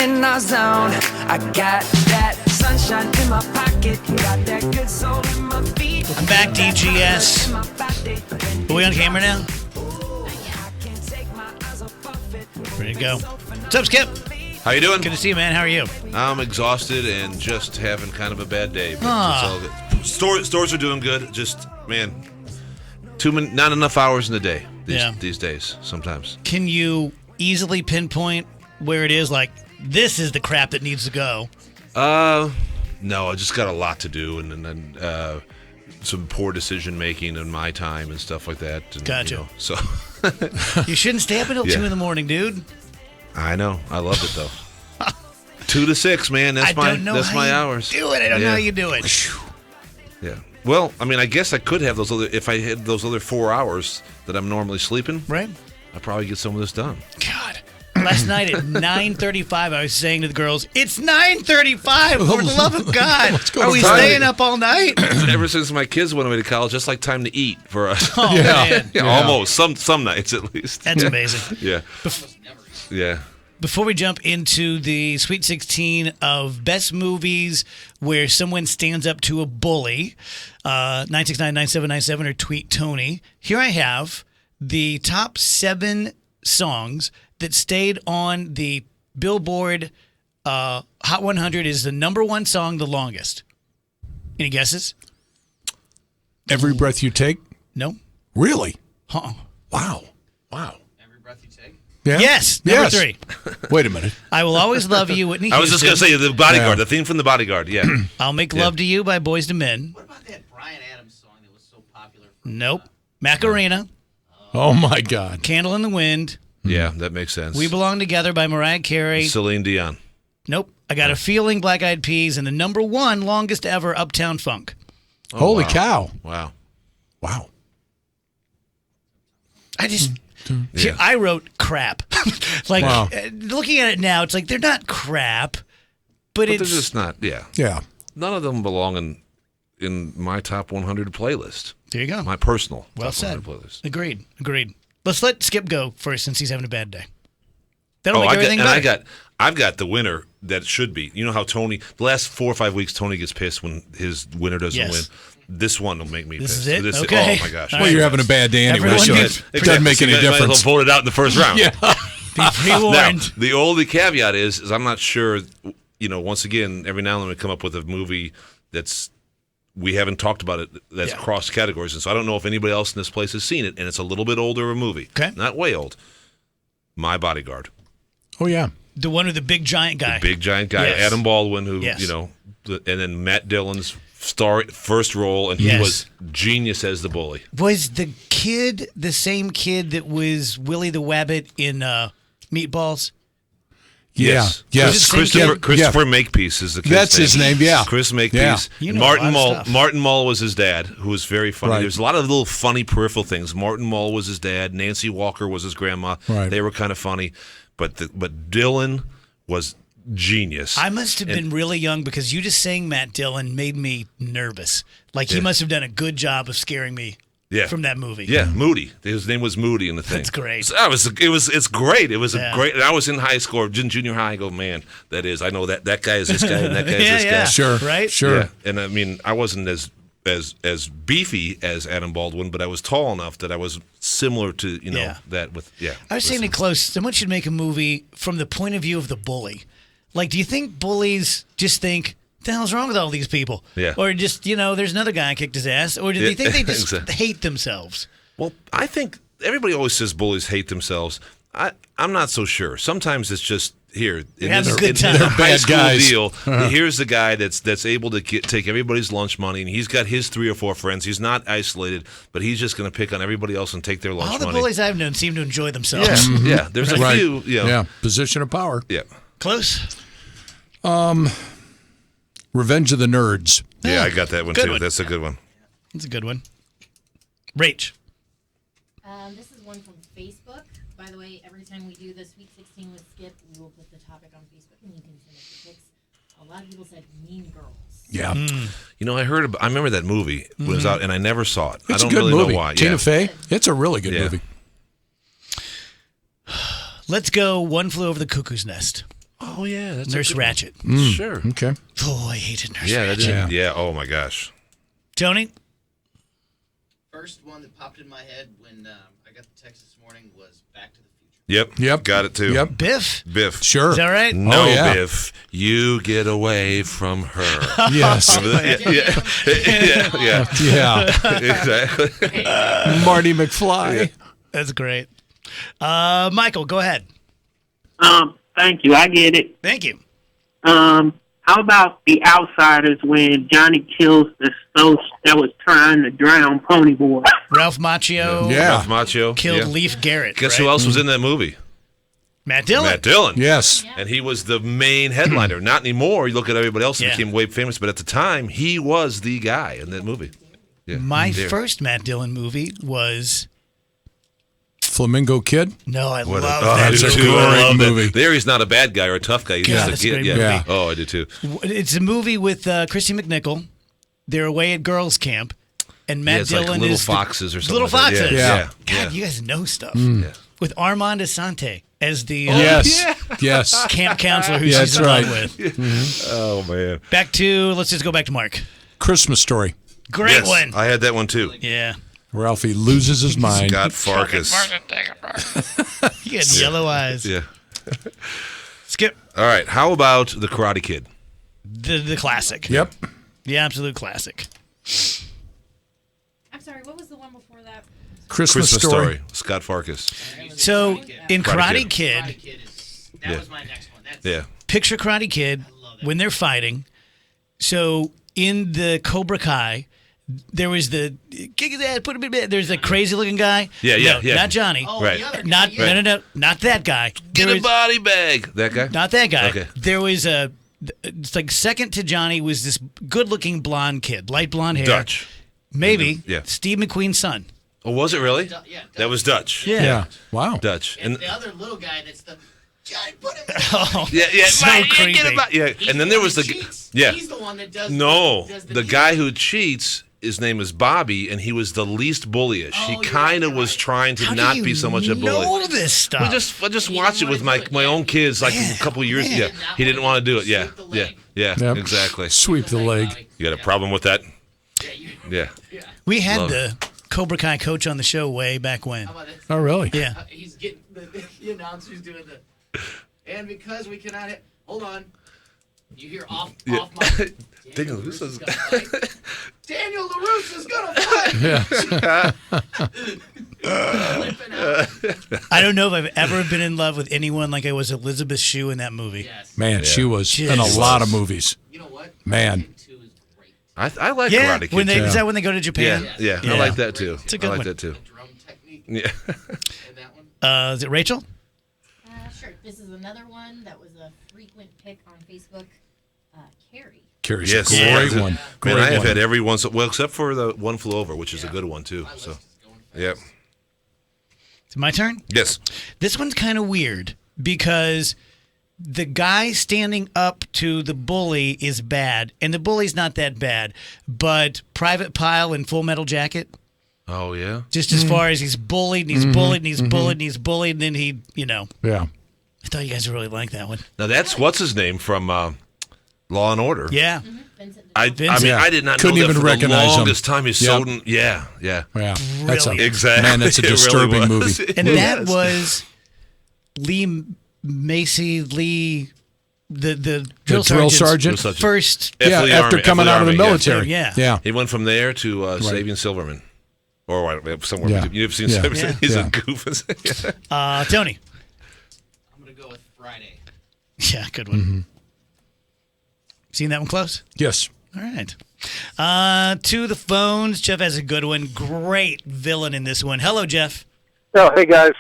in our zone. I got that sunshine in my pocket, got that good soul in my feet. Welcome back, DGS. Are we on camera now? Ready to go. What's up, Skip? How you doing? Good to see you, man. How are you? I'm exhausted and just having kind of a bad day. But it's all good. Stores are doing good. Just, man, not enough hours in the day these days sometimes. Can you easily pinpoint where it is? Like, this is the crap that needs to go. No, I just got a lot to do, and then some poor decision making in my time and stuff like that. And, gotcha. You know, so you shouldn't stay up until 2 in the morning, dude. I know. I love it though. 2 to 6, man. That's my hours. Do it. I don't know how you do it. Yeah. Well, I mean, I guess I could have those other. If I had those other 4 hours that I'm normally sleeping, right? I'd probably get some of this done. God. Last night at 9:35, I was saying to the girls, "It's 9:35. For the love of God, are we staying up all night?" Ever since my kids went away to college, just like time to eat for us. Oh man, almost some nights at least. That's amazing. Yeah. Yeah. Before we jump into the Sweet 16 of best movies where someone stands up to a bully, 969-9797 or tweet Tony. Here I have the top 7 songs that stayed on the Billboard Hot 100 is the number 1 song the longest. Any guesses? Every Breath You Take? No. Really? Uh-uh. Wow. Every Breath You Take? Yeah? Yes, number 3. Wait a minute. I Will Always Love You, Whitney Houston. I was just going to say The Bodyguard, the theme from The Bodyguard, yeah. I'll Make Love to You by Boyz II Men. What about that Bryan Adams song that was so popular? Nope. Macarena. Oh, my God. Candle in the Wind. Yeah, that makes sense. We Belong Together by Mariah Carey. Celine Dion. Nope. I Got a Feeling, Black Eyed Peas, and the number 1 longest ever, Uptown Funk. Oh, Holy cow. Wow. I just... I wrote crap. Looking at it now, it's like they're not crap, but it's... they're just not, Yeah. None of them belong in my top 100 playlist. There you go. My personal top said. 100 playlist. Agreed. Let's let Skip go first since he's having a bad day. That'll make everything better. I've got the winner that should be. You know how Tony, the last 4 or 5 weeks, Tony gets pissed when his winner doesn't win. This one will make me pissed. This is it? Okay. Oh, my gosh. Well, you're having a bad day anyway, so it doesn't make any difference. Might as well vote it out in the first round. Yeah. Be pre-warned. Now, the only caveat is I'm not sure, once again, every now and then we come up with a movie we haven't talked about it, that's cross categories. And so I don't know if anybody else in this place has seen it, and it's a little bit older a movie. Okay. Not way old. My Bodyguard. Oh, yeah. The one with the big giant guy. The big giant guy. Yes. Adam Baldwin, who, Yes. and then Matt Dillon's first role, and he was genius as the bully. Was the kid the same kid that was Willie the Wabbit in Meatballs? Yes. Christopher Makepeace is the kid's That's his name, yeah. Chris Makepeace. You know Martin a lot of Mull. stuff. Martin Mull was his dad, who was very funny. Right. There's a lot of little funny peripheral things. Martin Mull was his dad. Nancy Walker was his grandma. Right. They were kind of funny. But Dillon was genius. I must have been really young because you just saying Matt Dillon made me nervous. Like he must have done a good job of scaring me from that movie. Yeah, Moody. His name was Moody in the thing. That's great. So it's great. It was a great. And I was in high school, junior high. I go, man, that is. I know that guy is this guy and that guy is this guy. Sure. Right? Sure. Yeah. And I mean, I wasn't as beefy as Adam Baldwin, but I was tall enough that I was similar to that with I was saying to Close, someone should make a movie from the point of view of the bully. Like, do you think bullies just think, what the hell's wrong with all these people? Yeah. Or just, there's another guy who kicked his ass? Or do they think they just Exactly. hate themselves? Well, I think everybody always says bullies hate themselves. I'm not so sure. Sometimes it's just here in having a good this time. They're high bad school guys. deal. Here's the guy that's able to take everybody's lunch money, and he's got his 3 or 4 friends. He's not isolated, but he's just going to pick on everybody else and take their lunch money. All the bullies I've known seem to enjoy themselves. Yeah. There's a few. Yeah. Position of power. Yeah. Close? Revenge of the Nerds. Yeah, I got that one Good too. one. That's a good one. That's a good one. Rach. This is one from Facebook. By the way, every time we do the Sweet 16 with Skip, we will put the topic on Facebook, and you can send us your pics. A lot of people said Mean Girls. Yeah. I remember that movie when it was out, and I never saw it. It's I don't a good really movie. know why. Tina Fey. It's a really good movie. Let's go One Flew Over the Cuckoo's Nest. Oh yeah, that's Nurse a good one. Ratched. Sure. Okay. Oh, I hated Nurse Yeah, that Ratched. didn't. Yeah. Oh my gosh. Tony? First one that popped in my head when I got the text this morning was Back to the Future. Yep. Got it too. Yep. Biff? Biff. Sure. Is that right? No, Oh, yeah. Biff. You get away from her. Yes. yeah. Yeah. Exactly. Marty McFly. That's great. Michael, go ahead. Thank you. I get it. Thank you. How about The Outsiders when Johnny kills the ghost that was trying to drown Ponyboy? Ralph Macchio Yeah. Ralph Macchio killed yeah. Leif Garrett. Guess right? who else was in that movie? Matt Dillon. Matt Dillon. Yes. And he was the main headliner. Not anymore. You look at everybody else who Yeah. became way famous, but at the time, he was the guy in that movie. Yeah. My There. first Matt Dillon movie was... Flamingo Kid. No, I love Oh, that I do That's a too. I great love that. movie. There, he's not a bad guy or a tough guy. He's God, just that's a a kid. great Yeah. movie. Oh, I did too. It's a movie with Christy McNichol. They're away at girls' camp, and Matt it's Dillon like Little is Foxes or something. Little like that. Foxes. Yeah. God, you guys know stuff. Yeah. With Armand Asante as the Yes. Yes. camp counselor who Yeah, she's that's in love right. with. Oh man. Let's just go back to Mark. Christmas Story. Great Yes, one. I had that one too. Yeah. Ralphie loses his mind. Scott Farkas. He had yellow eyes. Yeah. Skip. All right. How about the Karate Kid? The classic. Yep. The absolute classic. I'm sorry, what was the one before that? Christmas Story. Scott Farkas. So in Karate Karate Kid. Kid, Karate Kid that Yeah. was my next one. That's Yeah. picture Karate Kid when they're fighting. So in the Cobra Kai, there was the kick his ass, put him in bed. There's a crazy looking guy. Yeah, yeah, No, yeah. Not Johnny. Oh, Right. the other Not guy, yeah. no, not that guy. Get There a was- body bag. That guy? Not that guy. Okay. There was it's like second to Johnny was this good-looking blonde kid, light blonde hair. Dutch. Maybe. Yeah. Steve McQueen's son. Oh, was it really? Yeah, That was Dutch. Yeah. Wow. Dutch. And the other little guy that's the Johnny put him in. Oh, yeah, so man, creepy. get a yeah. He's And then the there one was the that cheats. yeah. He's the one that does No, does the guy who cheats. His name is Bobby, and he was the least bullyish. Oh, he you're kind of right, was right. trying to How do not you be so much a bully. know this stuff? I just He watched it didn't with wanna do it, my yeah. own kids like Man, a couple years. man. Yeah, he didn't want to do it. Yeah, Sweep the yeah, leg. yeah. Yep. Exactly. Sweep the leg. You got a problem with that? Yeah. We had Love the Cobra Kai coach on the show way back when. How about this? Oh, really? Yeah. He's getting the announcer's doing and because we cannot hold on. You hear off Yeah. mic. Daniel LaRusso's LaRusso's- gonna fight. Daniel LaRusso's gonna fight. Flipping out. I don't know if I've ever been in love with anyone like I was Elizabeth Shue in that movie. Yes. Man, she was in a Jesus. lot of movies. You know what? Man. Kid 2 is great. I like Yeah, Karate Kid. when they too. is that when they go to Japan? Yeah, Yeah. I like that too. It's a good I like one. that too. The drum technique Yeah. in that one. Is it Rachel? Sure. This is another one that was a frequent pick on Facebook. Carrie. Carrie's Yes, a great one. Man, Great I have one. had every one, well, except for the One Flew Over, which is a good one too. So, yeah. Is it my turn? Yes. This one's kind of weird because the guy standing up to the bully is bad, and the bully's not that bad. But Private Pile in Full Metal Jacket, Oh yeah. just as far as he's bullied, and he's bullied, and he's bullied, and he's bullied, and then he, Yeah. I thought you guys would really like that one. Now that's what's his name from Law and Order. Yeah. Vincent. I Vincent. mean, I did not Couldn't know that even for recognize the him. longest time. He's Yep. so yeah. Yeah. That's a, Brilliant. Exactly. Man, that's a It really disturbing was. movie. It And that was. was Lee Macy Lee, the drill drill sergeant's sergeant? Drill sergeant. first. F Yeah, for the after Army, coming F for out of the Army, military. Yeah. Yeah. He went from there to Saving Silverman, or somewhere. Yeah. Between. You've seen Yeah. Saving Yeah. Silverman? He's Yeah. a goof. Tony. I'm gonna go with Friday. Yeah, good one. Seen that one close? Yes. All right. To the phones. Jeff has a good one. Great villain in this one. Hello, Jeff. Oh, hey guys.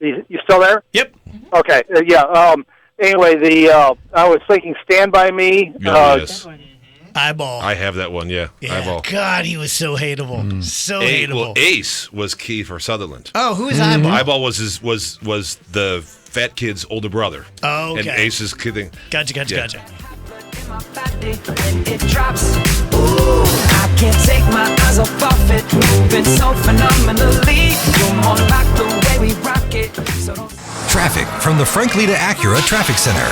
You still there? Yep. Okay. Anyway, I was thinking "Stand by Me." Oh, yes. Eyeball. I have that one. Yeah. yeah. Eyeball. God, he was so hateable. So hateable. Well, Ace was Kiefer Sutherland. Oh, who is Eyeball? Eyeball was the fat kid's older brother. Oh, okay. And Ace's kid thing. Gotcha. Yeah. in my body when it drops. Ooh, I can't take my eyes off of it. Moving so phenomenally. You're more like the way we rock it. So don't Traffic from the Franklin Acura Traffic Center.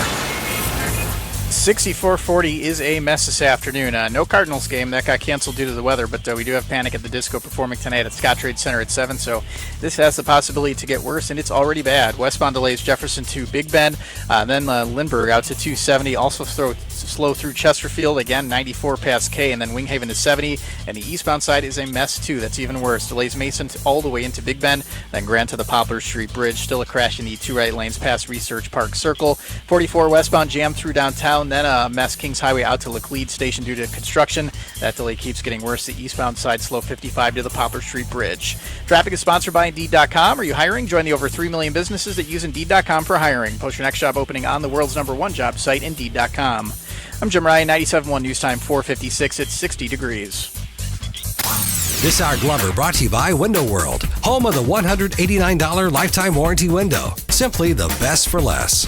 6440 is a mess this afternoon. No Cardinals game. That got canceled due to the weather, but we do have Panic at the Disco performing tonight at Scottrade Center at 7, so this has the possibility to get worse, and it's already bad. Westbound delays Jefferson to Big Bend, then Lindbergh out to 270. Also slow through Chesterfield, again 94 past K, and then Winghaven to 70, and the eastbound side is a mess too. That's even worse. Delays Mason all the way into Big Bend, then Grant to the Poplar Street Bridge. Still a crash in the two right lanes past Research Park Circle. 44 westbound jam through downtown, then a mess Kings Highway out to Laclede Station due to construction. That delay keeps getting worse. The eastbound side slow 55 to the Poplar Street Bridge. Traffic is sponsored by Indeed.com. Are you hiring? Join the over 3 million businesses that use Indeed.com for hiring. Post your next job opening on the world's #1 job site, Indeed.com. I'm Jim Ryan, 97.1 News Time, 4:56. It's 60 degrees. This Hour Glover brought to you by Window World, home of the $189 lifetime warranty window. Simply the best for less.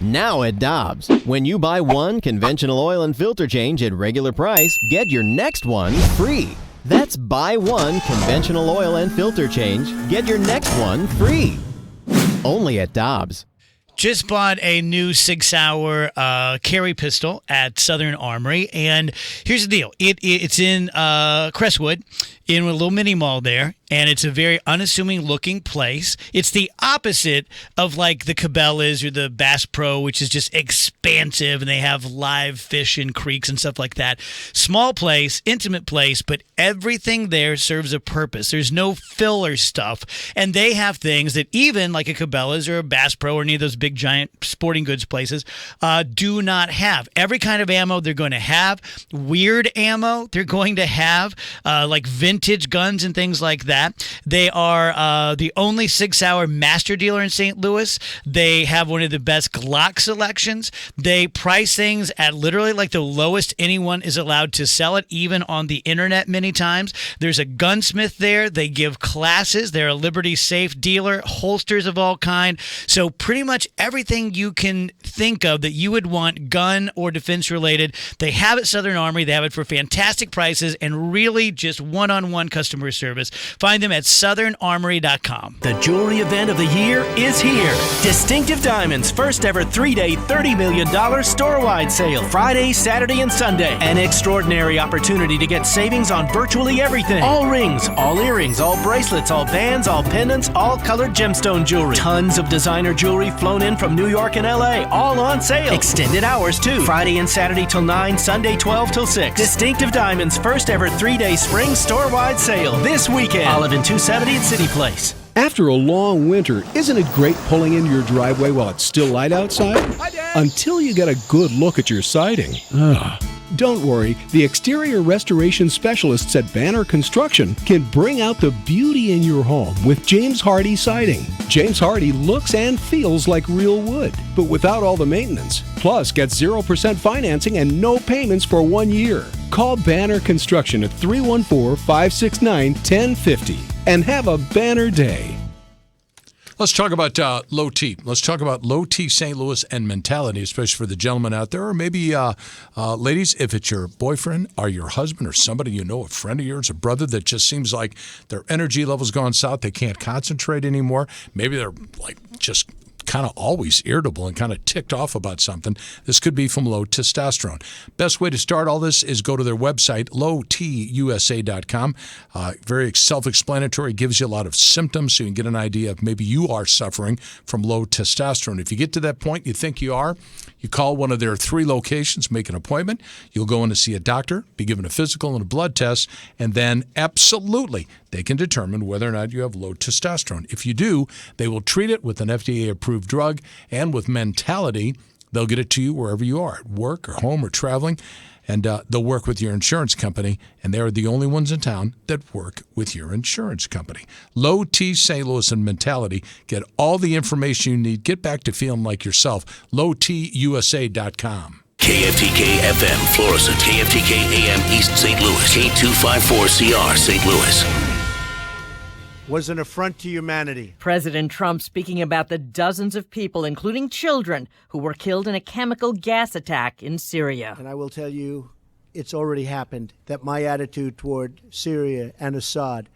Now at Dobbs, when you buy one conventional oil and filter change at regular price, get your next one free. That's buy one conventional oil and filter change, get your next one free. Only at Dobbs. Just bought a new 6-hour Carrie pistol at Southern Armory, and here's the deal. It's in Crestwood, in a little mini mall there, and it's a very unassuming looking place. It's the opposite of like the Cabela's or the Bass Pro, which is just expansive, and they have live fish in creeks and stuff like that. Small place, intimate place, but everything there serves a purpose. There's no filler stuff, and they have things that even like a Cabela's or a Bass Pro or any of those big giant sporting goods places do not have. Every kind of ammo they're going to have. Weird ammo they're going to have, like vintage guns and things like that. They are the only 6-hour master dealer in St. Louis. They have one of the best Glock selections. They price things at literally like the lowest anyone is allowed to sell it, even on the internet many times. There's a gunsmith there. They give classes. They're a Liberty Safe dealer, holsters of all kind. So pretty much everything you can think of that you would want gun or defense related, they have at Southern Armory. They have it for fantastic prices and really just one-on-one customer service. Find them at southernarmory.com. The jewelry event of the year is here. Distinctive Diamonds' first ever 3-day, $30 million store-wide sale. Friday, Saturday, and Sunday. An extraordinary opportunity to get savings on virtually everything. All rings, all earrings, all bracelets, all bands, all pendants, all colored gemstone jewelry. Tons of designer jewelry flown in from New York and LA. All on sale. Extended hours, too. Friday and Saturday till 9, Sunday 12 till 6. Distinctive Diamonds' first ever 3-day spring store-wide sale. This weekend. Olive and 270 at City Place. After a long winter, isn't it great pulling into your driveway while it's still light outside? Hi, Dad. Until you get a good look at your siding. Don't worry, the exterior restoration specialists at Banner Construction can bring out the beauty in your home with James Hardy siding. James Hardy looks and feels like real wood, but without all the maintenance. Plus, get 0% financing and no payments for 1 year. Call Banner Construction at 314-569-1050 and have a banner day. Let's talk about low T. Let's talk about low T St. Louis and mentality, especially for the gentlemen out there, or maybe ladies, if it's your boyfriend or your husband or somebody you know, a friend of yours, a brother that just seems like their energy level's gone south, they can't concentrate anymore. Maybe they're like just kind of always irritable and kind of ticked off about something. This could be from low testosterone. Best way to start all this is go to their website, lowtusa.com. Very self-explanatory, gives you a lot of symptoms so you can get an idea of maybe you are suffering from low testosterone. If you get to that point, you think you are, you call one of their 3 locations, make an appointment. You'll go in to see a doctor, be given a physical and a blood test, and then absolutely they can determine whether or not you have low testosterone. If you do, they will treat it with an FDA-approved drug, and with mentality, they'll get it to you wherever you are, at work or home or traveling, and they'll work with your insurance company, and they're the only ones in town that work with your insurance company. Low T St. Louis and mentality. Get all the information you need. Get back to feeling like yourself. lowtusa.com. KFTK FM, Florissant. KFTK AM East St. Louis. K254CR St. Louis. Was an affront to humanity. President Trump speaking about the dozens of people, including children, who were killed in a chemical gas attack in Syria. And I will tell you, it's already happened, that my attitude toward Syria and Assad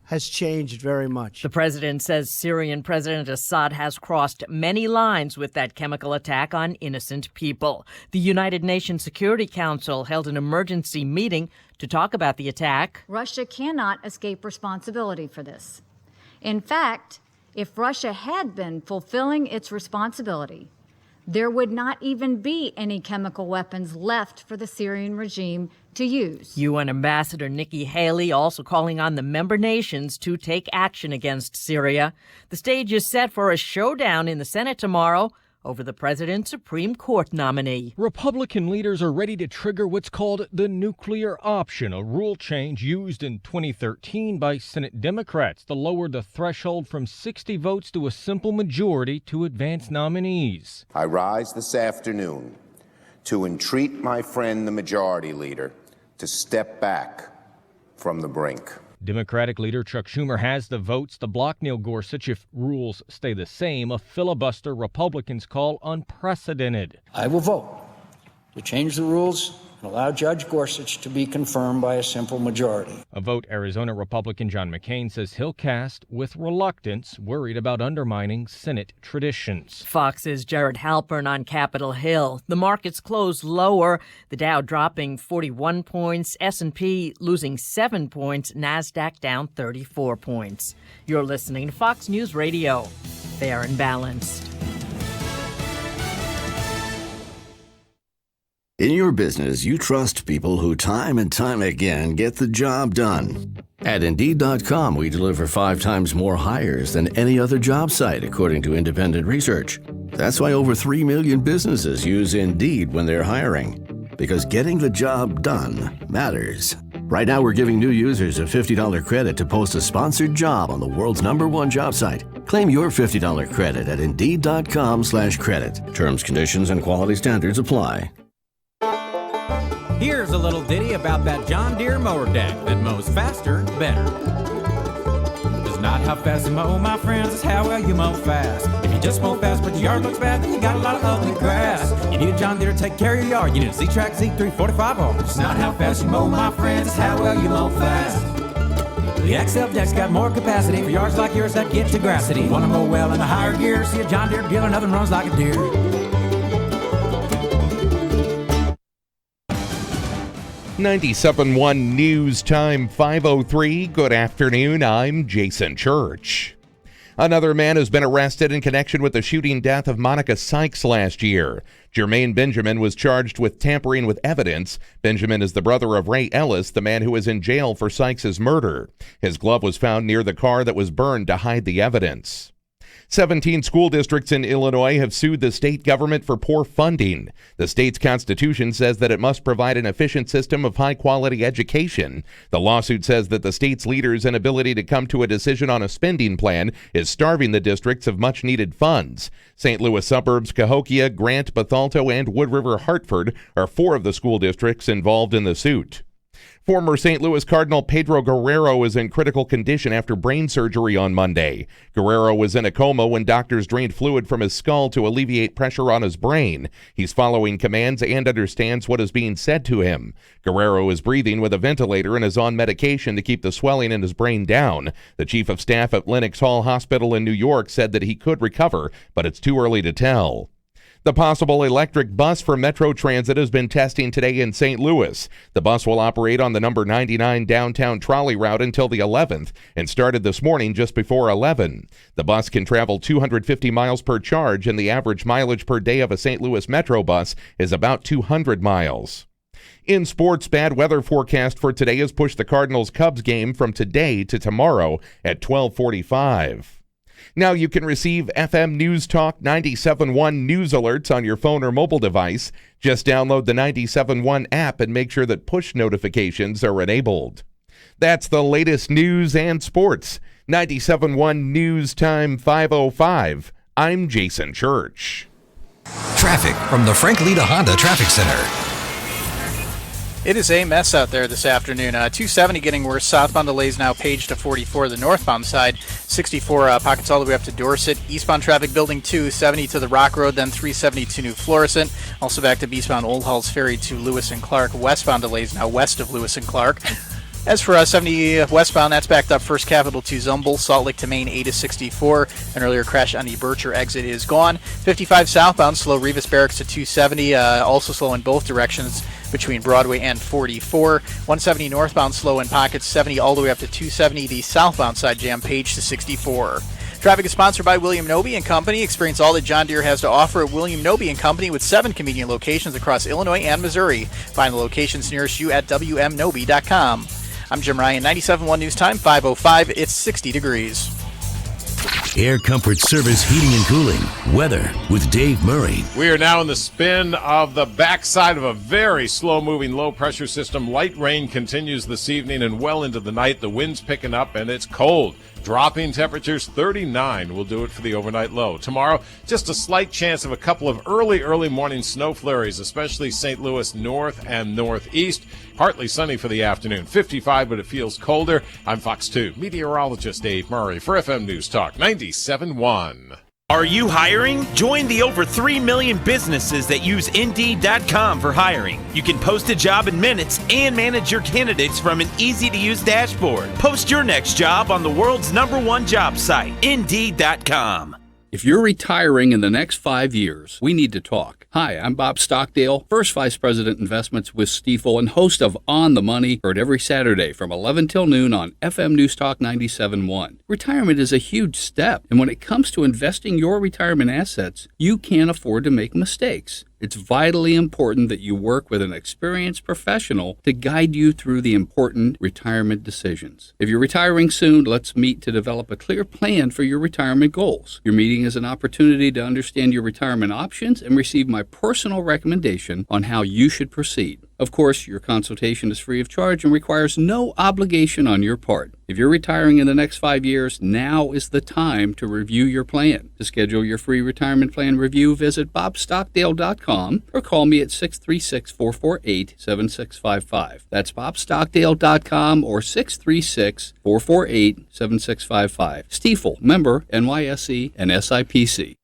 has changed very much. The president says Syrian President Assad has crossed many lines with that chemical attack on innocent people. The United Nations Security Council held an emergency meeting to talk about the attack. Russia cannot escape responsibility for this. In fact, if Russia had been fulfilling its responsibility, there would not even be any chemical weapons left for the Syrian regime to use. UN Ambassador Nikki Haley also calling on the member nations to take action against Syria. The stage is set for a showdown in the Senate tomorrow over the president's Supreme Court nominee. Republican leaders are ready to trigger what's called the nuclear option, a rule change used in 2013 by Senate Democrats to lower the threshold from 60 votes to a simple majority to advance nominees. I rise this afternoon to entreat my friend, the majority leader, to step back from the brink. Democratic leader Chuck Schumer has the votes to block Neil Gorsuch if rules stay the same, a filibuster Republicans call unprecedented. I will vote to change the rules and allow Judge Gorsuch to be confirmed by a simple majority. A vote Arizona Republican John McCain says he'll cast with reluctance, worried about undermining Senate traditions. Fox's Jared Halpern on Capitol Hill. The markets closed lower, the Dow dropping 41 points, S&P losing 7 points, NASDAQ down 34 points. You're listening to Fox News Radio. Fair and balanced. In your business, you trust people who time and time again get the job done. At Indeed.com, we deliver 5 times more hires than any other job site, according to independent research. That's why over 3 million businesses use Indeed when they're hiring. Because getting the job done matters. Right now, we're giving new users a $50 credit to post a sponsored job on the world's #1 job site. Claim your $50 credit at Indeed.com/credit. Terms, conditions, and quality standards apply. Here's a little ditty about that John Deere mower deck that mows faster, better. It's not how fast you mow, my friends, it's how well you mow fast. If you just mow fast but your yard looks bad, then you got a lot of ugly grass. You need a John Deere to take care of your yard. You need a Z-Track Z3 45R. It's not how fast you mow, my friends, it's how well you mow fast. The XL deck's got more capacity for yards like yours that get to grassity. Want to mow well in a higher gear? See a John Deere dealer, nothing runs like a deer. 97.1 News Time 5:03. Good afternoon. I'm Jason Church. Another man has been arrested in connection with the shooting death of Monica Sykes last year. Jermaine Benjamin was charged with tampering with evidence. Benjamin is the brother of Ray Ellis, the man who was in jail for Sykes' murder. His glove was found near the car that was burned to hide the evidence. 17 school districts in Illinois have sued the state government for poor funding. The state's constitution says that it must provide an efficient system of high-quality education. The lawsuit says that the state's leaders' inability to come to a decision on a spending plan is starving the districts of much-needed funds. St. Louis suburbs Cahokia, Grant, Bethalto, and Wood River Hartford are 4 of the school districts involved in the suit. Former St. Louis Cardinal Pedro Guerrero is in critical condition after brain surgery on Monday. Guerrero was in a coma when doctors drained fluid from his skull to alleviate pressure on his brain. He's following commands and understands what is being said to him. Guerrero is breathing with a ventilator and is on medication to keep the swelling in his brain down. The chief of staff at Lenox Hall Hospital in New York said that he could recover, but it's too early to tell. The possible electric bus for Metro Transit has been testing today in St. Louis. The bus will operate on the number 99 downtown trolley route until the 11th and started this morning just before 11. The bus can travel 250 miles per charge, and the average mileage per day of a St. Louis Metro bus is about 200 miles. In sports, bad weather forecast for today has pushed the Cardinals-Cubs game from today to tomorrow at 12:45. Now you can receive FM News Talk 97.1 news alerts on your phone or mobile device. Just download the 97.1 app and make sure that push notifications are enabled. That's the latest news and sports. 97.1 News Time 5:05. I'm Jason Church. Traffic from the Frank Lita Honda Traffic Center. It is a mess out there this afternoon. 270 getting worse. Southbound delays now Page to 44. The northbound side, 64 pockets all the way up to Dorset. Eastbound traffic building 270 to the Rock Road, then 370 to New Florissant. Also back to eastbound Old Halls Ferry to Lewis and Clark. Westbound delays now west of Lewis and Clark. As for 70 westbound, that's backed up First Capital to Zumble, Salt Lake to Maine, 8 to 64. An earlier crash on the Bircher exit is gone. 55 southbound, slow Revis Barracks to 270, also slow in both directions between Broadway and 44. 170 northbound, slow in pockets, 70 all the way up to 270. The southbound side jam, Page to 64. Traffic is sponsored by William Noby & Company. Experience all that John Deere has to offer at William Noby & Company with 7 convenient locations across Illinois and Missouri. Find the locations nearest you at WMNoby.com. I'm Jim Ryan, 97.1 News Time, 5:05. It's 60 degrees. Air Comfort Service Heating and Cooling. Weather with Dave Murray. We are now in the spin of the backside of a very slow-moving low-pressure system. Light rain continues this evening and well into the night. The wind's picking up and it's cold. Dropping temperatures 39 will do it for the overnight low. Tomorrow, just a slight chance of a couple of early morning snow flurries, especially St. Louis north and northeast. Partly sunny for the afternoon. 55, but it feels colder. I'm Fox 2 meteorologist Dave Murray for FM News Talk 97.1. Are you hiring? Join the over 3 million businesses that use Indeed.com for hiring. You can post a job in minutes and manage your candidates from an easy-to-use dashboard. Post your next job on the world's #1 job site, Indeed.com. If you're retiring in the next 5 years, we need to talk. Hi, I'm Bob Stockdale, First Vice President Investments with Stifel and host of On the Money, heard every Saturday from 11 till noon on FM News Talk 97.1. Retirement is a huge step, and when it comes to investing your retirement assets, you can't afford to make mistakes. It's vitally important that you work with an experienced professional to guide you through the important retirement decisions. If you're retiring soon, let's meet to develop a clear plan for your retirement goals. Your meeting is an opportunity to understand your retirement options and receive my personal recommendation on how you should proceed. Of course, your consultation is free of charge and requires no obligation on your part. If you're retiring in the next 5 years, now is the time to review your plan. To schedule your free retirement plan review, visit bobstockdale.com or call me at 636-448-7655. That's bobstockdale.com or 636-448-7655. Stifel, member NYSE and SIPC.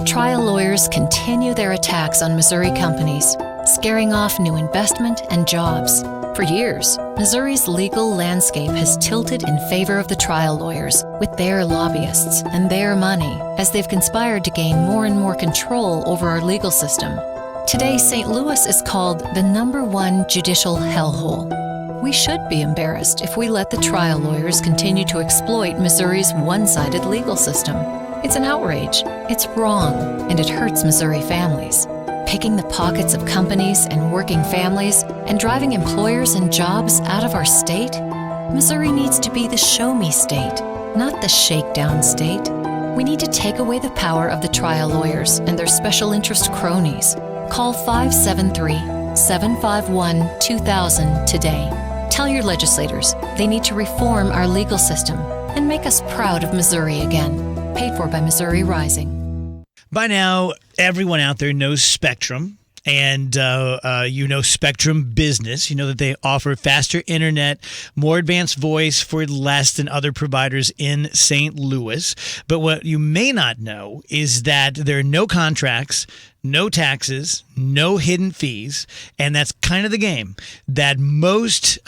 Trial lawyers continue their attacks on Missouri companies, scaring off new investment and jobs. For years, Missouri's legal landscape has tilted in favor of the trial lawyers with their lobbyists and their money as they've conspired to gain more and more control over our legal system. Today, St. Louis is called the #1 judicial hellhole. We should be embarrassed if we let the trial lawyers continue to exploit Missouri's one-sided legal system. It's an outrage, it's wrong, and it hurts Missouri families. Picking the pockets of companies and working families and driving employers and jobs out of our state? Missouri needs to be the show-me state, not the shakedown state. We need to take away the power of the trial lawyers and their special interest cronies. Call 573-751-2000 today. Tell your legislators they need to reform our legal system and make us proud of Missouri again. Paid for by Missouri Rising. By now, everyone out there knows Spectrum, and you know Spectrum Business. You know that they offer faster internet, more advanced voice for less than other providers in St. Louis. But what you may not know is that there are no contracts, no taxes, no hidden fees, and that's kind of the game that most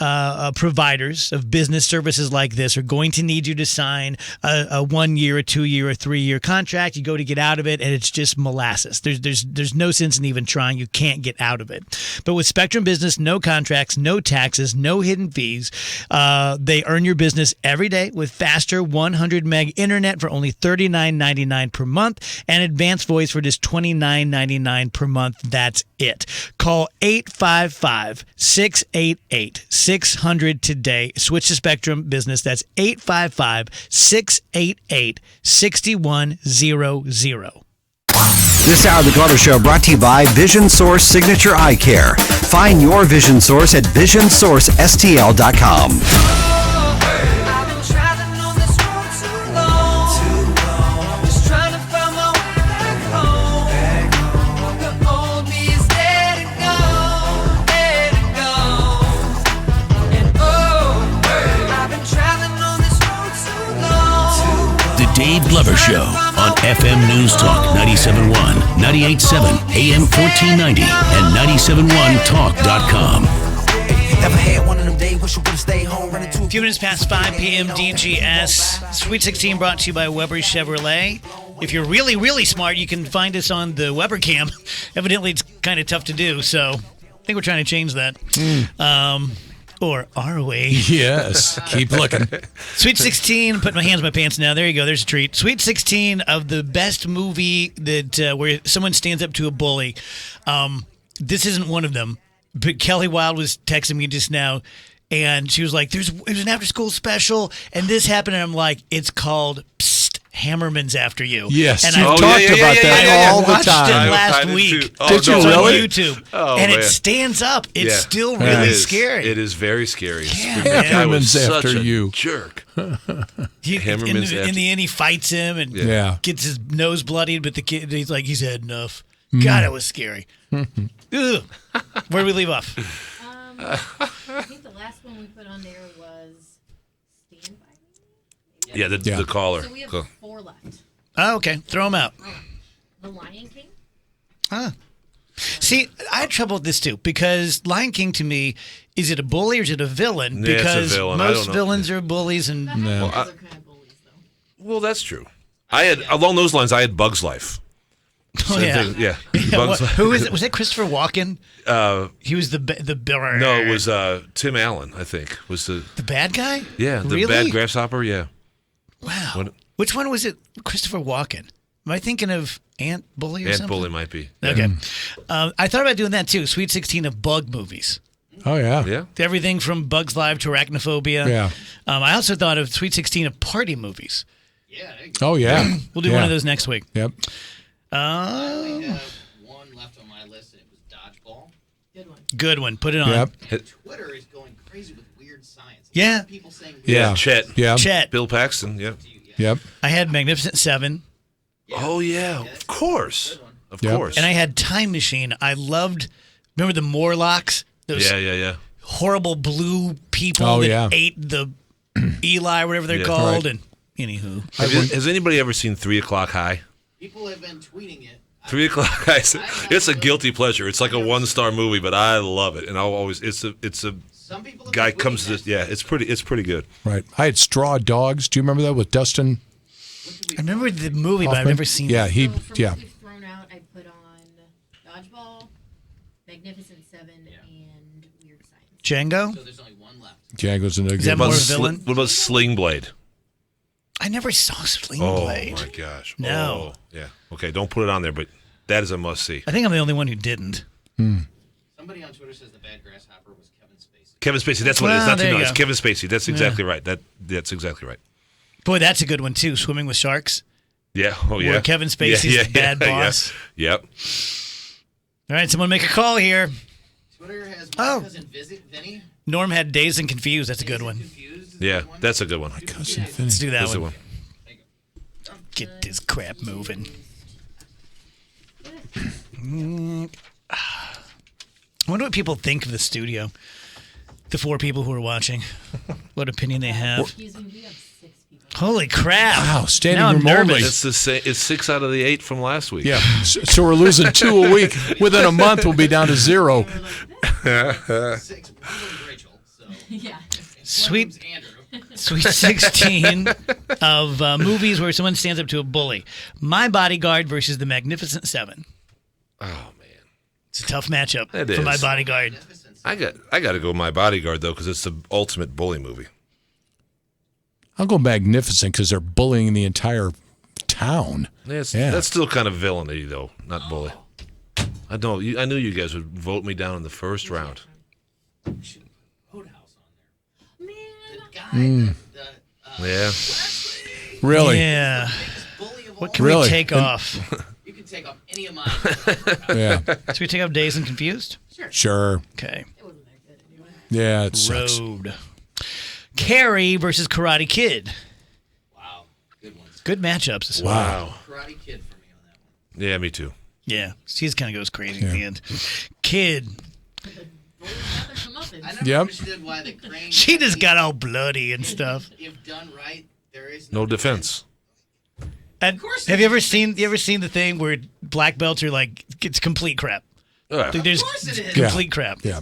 providers of business services like this are going to need you to sign a 1 year, a 2 year, a 3 year contract. You go to get out of it, and it's just molasses. There's no sense in even trying. You can't get out of it. But with Spectrum Business, no contracts, no taxes, no hidden fees. They earn your business every day with faster 100 meg internet for only $39.99 per month and advanced voice for just $29.99 per month. That's it. Call 855-688-600 today. Switch to Spectrum Business. That's 855-688-6100. This hour of the Glover Show brought to you by Vision Source Signature Eye Care. Find your Vision Source at visionsourcestl.com. Dave Glover Show on FM News Talk 97.1, 98.7, AM 1490, and 97.1talk.com. Ever had one of them days wish you would've stayed home? A few minutes past 5 p.m. DGS. Sweet 16 brought to you by Weber Chevrolet. If you're really, really smart, you can find us on the Weber cam. Evidently, it's kind of tough to do, so I think we're trying to change that. Or are we? Yes. Keep looking. Sweet 16. Put my hands in my pants now. There you go. There's a treat. Sweet 16 of the best movie that where someone stands up to a bully. This isn't one of them. But Kelly Wilde was texting me just now, and she was like, "There's an after-school special, and this happened." And I'm like, "It's called Psst, Hammerman's After You." Yes, and you've talked about that all the time. I watched it last week. Did you On really? YouTube, Oh, and man. it stands up. It's Yeah. still really It is. scary. It is very scary. Yeah, That guy was Hammerman's such After a You. jerk. In the end, he fights him and Yeah. gets his nose bloodied, but the kid, he's like, he's had enough. Mm. God, it was scary. Ugh. Where do we leave off? I think the last one we put on there was Stand By Me. Yeah, the caller. So we have Cool. 4 left. Oh, okay. Throw them out. The Lion King. Huh. See, I had trouble with this too because Lion King to me, is it a bully or is it a villain? Yeah, it's a Because villain. I most don't know. villains are bullies and Well, that's true. I had along those lines. I had Bug's Life. Oh, Same yeah. thing, yeah. Yeah, Bug's Life. who is it? Was that Christopher Walken? He was the No, it was Tim Allen. I think was the bad guy. Yeah, the Really? bad grasshopper. Yeah. Wow. What- Which one was it? Christopher Walken. Am I thinking of Ant Bully or Ant something? Bully might be. Okay. I thought about doing that too. Sweet 16 of bug movies. Oh, yeah. Yeah. Everything from Bugs Live to Arachnophobia. Yeah. I also thought of Sweet 16 of party movies. Oh, yeah. We'll do one of those next week. Yep. I only have one left on my list, and it was Dodgeball. Good one. Good one. Put it on. Yep. Twitter is going crazy with weird science. Yeah. People saying Yeah. Chet. Yeah. Chet. Bill Paxton. Yeah. Yep. I had Magnificent Seven. Oh yeah. Of course. Of Yep. course. And I had Time Machine. I loved, remember the Morlocks? Those Yeah. horrible blue people Oh, that yeah. ate the Eli, whatever they're Yeah. called. Right. And anywho. Has anybody ever seen 3 O'clock High? People have been tweeting it. 3 O'clock High. It's a guilty pleasure. It's like a 1-star movie, but I love it, and I'll always. It's a guy comes to this. Yeah, it's pretty good. Right. I had Straw Dogs. Do you remember that with Dustin? I remember the movie, but I've Hoffman? never seen Yeah, it. he. So for Yeah. movies thrown out, I put on Dodgeball, Magnificent Seven, and Weird Science. Django? So there's only one left. Django's a good Is that one. more of a villain? What about Sling Blade? I never saw Sling Oh Blade. my gosh. No. Oh, yeah. Okay, don't put it on there, but that is a must see. I think I'm the only one who didn't. Somebody on Twitter says the bad grasshopper was Kevin Spacey. Kevin Spacey. That's what it is. Well, Not there too you nice. go. Kevin Spacey. That's exactly right. That's exactly right. Boy, that's a good one, too. Swimming with Sharks. Yeah. Oh yeah. Where Kevin Spacey's the bad boss. Yeah. Yep. All right, someone make a call here. Twitter has my cousin Vinny. Norm had Dazed and Confused. That's a good one. Yeah, that's a good one. Let's do that That's the one. one. Get this crap moving. I wonder what people think of the studio. The 4 people who are watching. What opinion they have. Excuse me, we have 6 people. Holy crap. Wow, standing Now I'm room only. nervous. It's the same. It's 6 out of the 8 from last week. Yeah. So we're losing 2 a week. Within a month, we'll be down to 0. 6. One of them's Rachel. So Yeah. Sweet 16 of movies where someone stands up to a bully. My Bodyguard versus The Magnificent Seven. Oh man, it's a tough matchup It for My is. Bodyguard. I got to go My Bodyguard though because it's the ultimate bully movie. I'll go Magnificent because they're bullying the entire town. Yeah, Yeah. That's still kind of villainy though, not bully. I know. I knew you guys would vote me down in the first round. Yeah. Really? Yeah. What can Really? we take And- off? you can take off any of mine. Yeah. Should we take off Dazed and Confused? Sure. Okay. Yeah, it sucks. Road. Carrie versus Karate Kid. Wow. Good ones. Good matchups this week. Wow. Karate Kid for me on that one. Yeah, me too. Yeah. She kind of goes crazy at the end. Kid. I never Yep. understood why the crane. She just got all bloody and stuff. If done right, there is No defense. And have you ever seen the thing where black belts are like it's complete crap? There's complete crap. Yeah.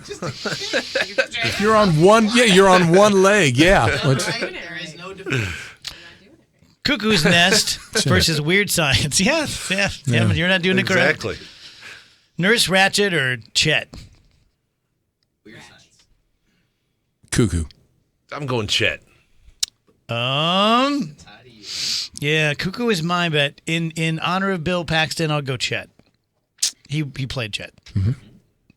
You're on one. Yeah, you're on one leg. Yeah. There is no defense. Cuckoo's Nest versus Weird Science. Yeah. You're not doing it correct. Exactly. Nurse Ratched or Chet? Weird Science. Cuckoo. I'm going Chet. Yeah, Cuckoo is mine, but in honor of Bill Paxton, I'll go Chet. He played Chet. Mm-hmm.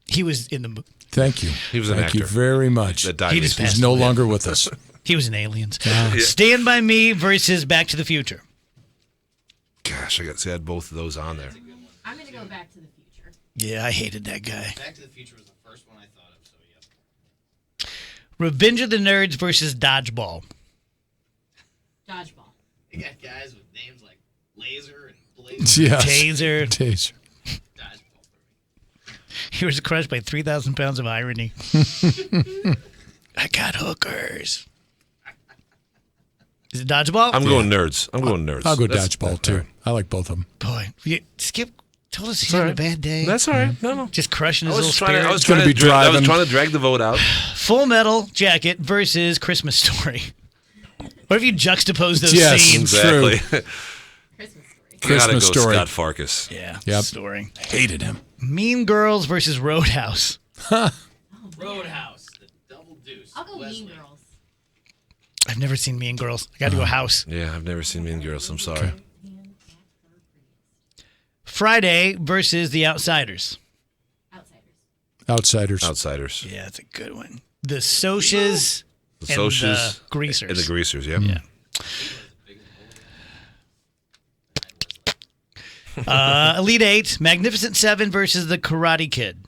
He was in the movie. Thank you. He was an Thank you actor. very much. That died He just He's passed no away. longer with us. He was in Aliens. Yeah. Stand By Me versus Back to the Future. Gosh, I had both of those on there. I'm going to go Back to the Future. Yeah, I hated that guy. Back to the Future was the first one I thought of, so yep. Revenge of the Nerds versus Dodgeball. Dodgeball. You got guys with names like Laser and Blazer. Yes. Taser. He was crushed by 3,000 pounds of irony. I got hookers. Is it Dodgeball? I'm going Nerds. I'll go Dodgeball too. I like both of them. Boy, Skip told us he had a bad day. That's all right. No. Just crushing his I little was trying spirit. to drag the vote out. Full Metal Jacket versus Christmas Story. What if you juxtapose those Yes, scenes? Exactly. Christmas Story. Scott Farkas. Yeah. Yep. Story. Hated him. Mean Girls versus Roadhouse. Roadhouse, the double deuce. I'll go Mean Girls. I've never seen Mean Girls. I got to go House. Yeah, I've never seen Mean Girls. I'm sorry. Friday versus The Outsiders. Outsiders. Yeah, that's a good one. The Socias. The Socias and the Greasers. And the Greasers, yeah. Elite Eight, Magnificent Seven versus The Karate Kid.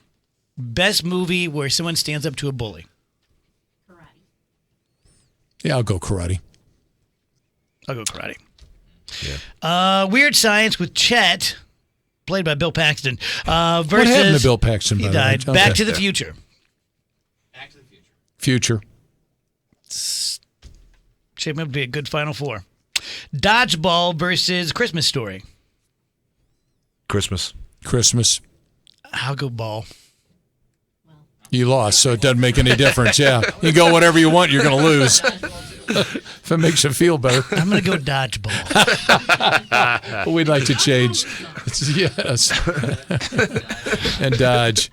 Best movie where someone stands up to a bully. Yeah, I'll go Karate. I'll go Karate. Yeah. Weird Science with Chet, played by Bill Paxton. Versus, What happened to Bill Paxton? He by the way? died. Back to the Future. Future. Shaping up to be a good Final Four. Dodgeball versus Christmas Story. Christmas. I'll go Ball. You lost, so it doesn't make any difference. Yeah, you go whatever you want, you're going to lose. If it makes you feel better. I'm going to go Dodgeball. We'd like to change. Yes. And Dodge.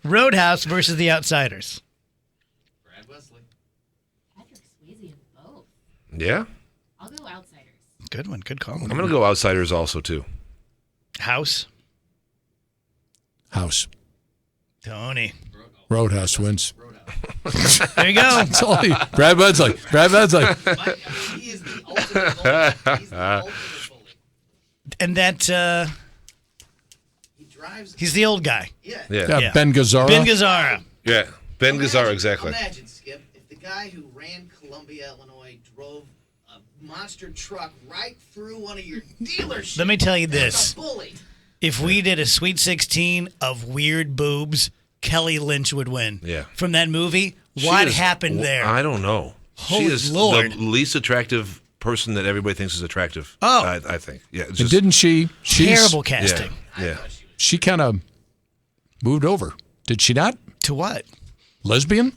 Roadhouse versus The Outsiders. Yeah. I'll go Outsiders. Good one. Good call. I'm going to go Outsiders also, too. House. Tony. Roadhouse wins. There you go. That's all Brad Bud's like. He is the ultimate bully. He's the ultimate bully. And that, he's the old guy. Yeah. Ben Gazzara. Ben Gazzara. Yeah. Ben Gazzara, exactly. Imagine, Skip, if the guy who ran Columbia, Illinois, drove a monster truck right through one of your dealerships. Let me tell you That's this. a bully. If we did a Sweet 16 of weird boobs, Kelly Lynch would win. Yeah. From that movie, She what is- happened there? I don't know. Holy she is Lord. the least attractive person that everybody thinks is attractive. Oh. I think. Yeah. It's And just, didn't she? Terrible casting. Yeah. She kind of moved over. Did she not? To what? Lesbian?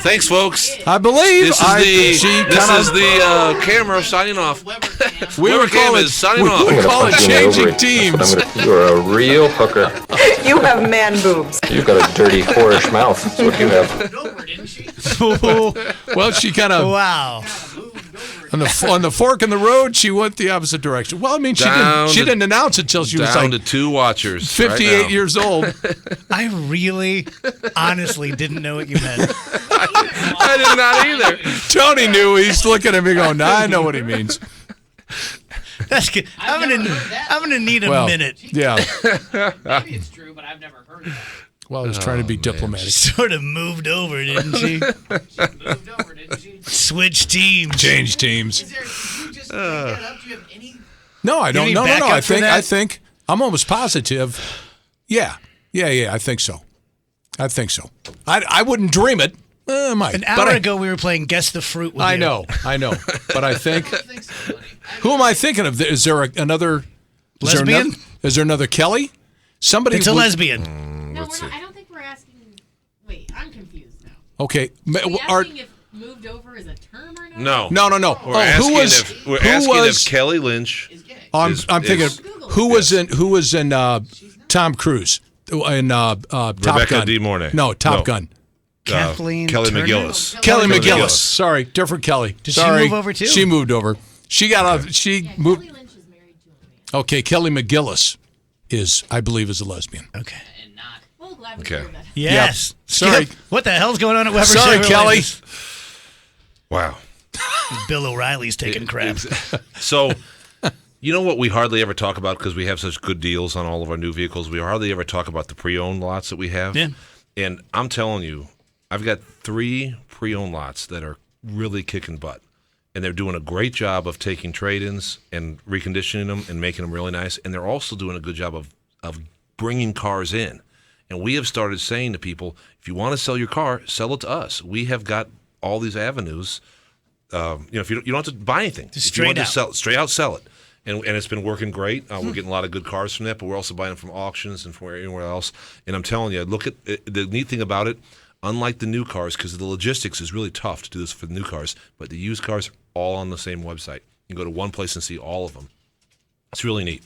Thanks, folks. I believe. This is the camera signing off. We were calling signing off. We call it changing teams. You're a real hooker. You have man boobs. You've got a dirty, whorish mouth. That's what you have. Well, she kind of wow. On the fork in the road, she went the opposite direction. Well, I mean, she didn't announce it until she was down like to 2 watchers. 58 right now. years old. I really, honestly didn't know what you meant. I did not either. Tony knew. He's looking at me going, nah, I know what he means. That's good. I'm gonna need a minute. Yeah. Maybe it's true, but I've never heard of that. Well, I was trying to be diplomatic. Sort of moved over, didn't she? Moved over, didn't she? Switch teams. Change teams. Is there, did you just make that up? Do you have any? No, I don't. Any No. backup for that? I think I'm almost positive. Yeah. I think so. I wouldn't dream it. I might. An hour ago, we were playing Guess the Fruit with I you. know. But I think. Who am I thinking of? Is there another Lesbian? Is there another Kelly? Somebody. It's a lesbian. No, I don't think we're asking. Wait, I'm confused now. Okay. Are we asking if moved over is a term or not? No. No. We're asking if Kelly Lynch. I'm thinking who was in Tom Cruise in Top Rebecca Gun? De Mornay. No, Top Gun. Kathleen Kelly Turner? McGillis. Kelly McGillis. Sorry, different Kelly. Did she Sorry. move over too? She moved over. She got off. She moved. Kelly Lynch is married to a man. Okay, Kelly McGillis I believe, is a lesbian. Okay. Well, glad we Okay. covered that. Yes. Yep. Sorry. Skip. What the hell's going on at Weber Sorry, Chevrolet? Kelly. Wow. Bill O'Reilly's taking crap. So, you know what we hardly ever talk about because we have such good deals on all of our new vehicles? We hardly ever talk about the pre-owned lots that we have. Yeah. And I'm telling you, I've got 3 pre-owned lots that are really kicking butt. And they're doing a great job of taking trade-ins and reconditioning them and making them really nice. And they're also doing a good job of bringing cars in. And we have started saying to people, if you want to sell your car, sell it to us. We have got all these avenues. If you don't have to buy anything. Just if you want straight to sell, straight out sell it. And it's been working great. We're getting a lot of good cars from that, but we're also buying them from auctions and from anywhere else. And I'm telling you, look at the neat thing about it. Unlike the new cars, because the logistics is really tough to do this for the new cars, but the used cars are all on the same website. You can go to one place and see all of them. It's really neat.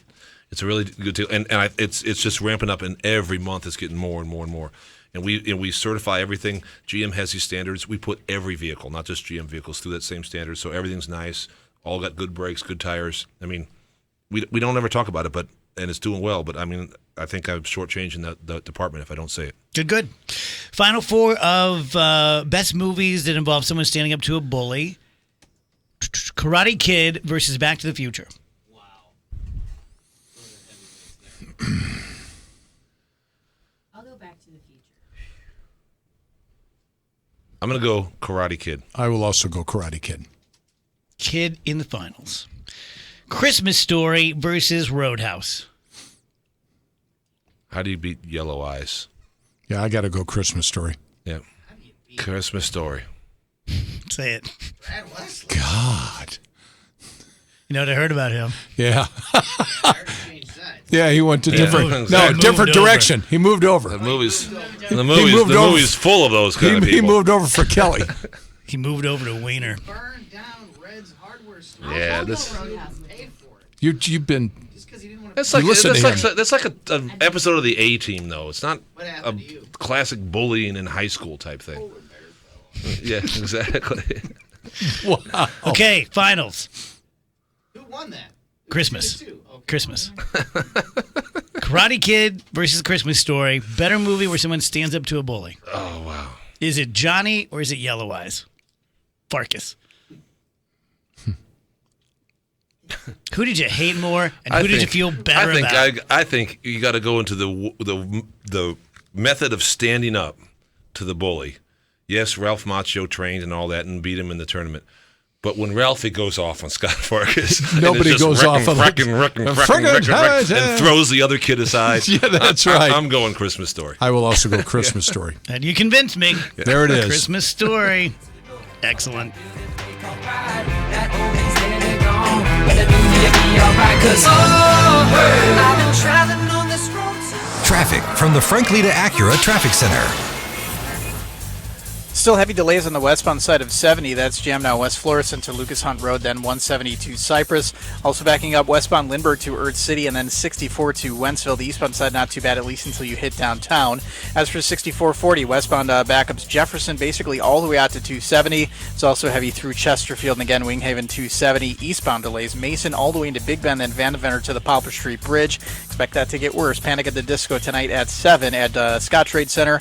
It's a really good deal, and it's just ramping up, and every month it's getting more and more and more. And we certify everything. GM has these standards. We put every vehicle, not just GM vehicles, through that same standard, so everything's nice. All got good brakes, good tires. I mean, we don't ever talk about it, and it's doing well. But I mean, I think I'm shortchanging the department if I don't say it. Good. Final 4 of best movies that involve someone standing up to a bully. Karate Kid versus Back to the Future. I'll go Back to the Future. I'm going to go Karate Kid. I will also go Karate Kid. Kid in the finals. Christmas Story versus Roadhouse. How do you beat Yellow Eyes? Yeah, I got to go Christmas Story. Yeah. Christmas Story. Say it. Brad Wesley. God. You know what I heard about him? Yeah. I heard he changed sides. Yeah, he went to different Moved direction. He moved over. The movie's full of those kind of people. He moved over for Kelly. He moved over to Wiener. Burned down Red's hardware store. Yeah, this. Paid for it. You've been. Just because he didn't want That's to. like an episode of the A-Team, though. It's not What a happened to you? classic bullying in high school type thing. Yeah, exactly. Wow. Okay, finals. Who won that? Christmas. 2-2. Okay. Christmas. Karate Kid versus Christmas Story. Better movie where someone stands up to a bully. Oh, wow. Is it Johnny or is it Yellow Eyes? Farkas. Who did you hate more, and who did you feel better about? I think you got to go into the method of standing up to the bully. Yes, Ralph Macchio trained and all that and beat him in the tournament. But when Ralphie goes off on Scott Farkas, nobody goes off on and throws the other kid aside. Yeah, that's right. I'm going Christmas Story. I will also go Christmas Story. And you convinced me. There it is. Christmas Story. Excellent. Traffic from the Franklin Acura Traffic Center. Still heavy delays on the westbound side of 70. That's jammed now West Florissant to Lucas Hunt Road, then 172 Cypress. Also backing up westbound Lindbergh to Erd City, and then 64 to Wentzville. The eastbound side not too bad, at least until you hit downtown. As for 6440, westbound backups Jefferson basically all the way out to 270. It's also heavy through Chesterfield, and again Winghaven 270. Eastbound delays Mason all the way into Big Bend, then Vandeventer to the Poplar Street Bridge. Expect that to get worse. Panic at the Disco tonight at 7 at Scott Trade Center.